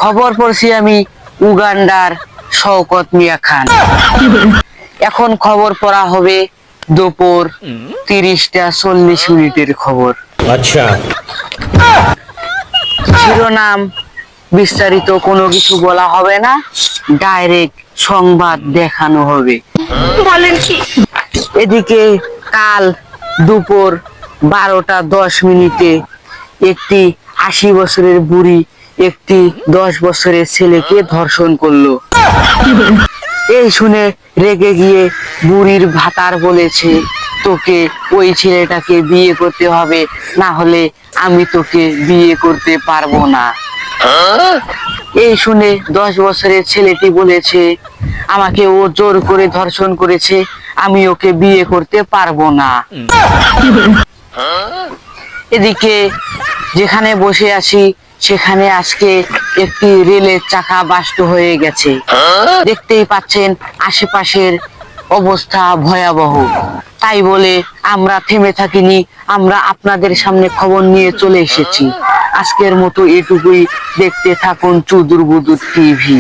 খবর পড়ছি আমি উগান্ডার শওকত মিয়া খান। এখন খবর পড়া হবে দুপুর ৩০টা ৪০ মিনিটের খবর। আচ্ছা, শিরোনাম বিস্তারিত কোনো কিছু বলা হবে না, ডাইরেক্ট সংবাদ দেখানো হবে। বলেন কি? এদিকে কাল দুপুর ১২টা ১০ মিনিটে একটি ৮০ বছরের বুড়ি একটি ১০ বছরের ছেলেকে ধর্ষণ করলো। এই শুনে রেগে গিয়ে বুড়ির ভাতার বলেছে, তোকে ওই ছেলেটাকে বিয়ে করতে হবে, না হলে আমি তোকে বিয়ে করতে পারবো না। এই শুনে ১০ বছরের ছেলেটি বলেছে, আমাকে ও জোর করে ধর্ষণ করেছে, আমি ওকে বিয়ে করতে পারবো না। এদিকে যেখানে বসে আছি সেখানে আজকে একটি রেলের চাকা বাস্ট হয়ে গেছে। দেখতেই পাচ্ছেন আশেপাশের অবস্থা ভয়াবহ। তাই বলে আমরা থেমে থাকিনি, আমরা আপনাদের সামনে খবর নিয়ে চলে এসেছি। আজকের মতো এটুকুই, দেখতে থাকুন চুদুর বুদুর টিভি।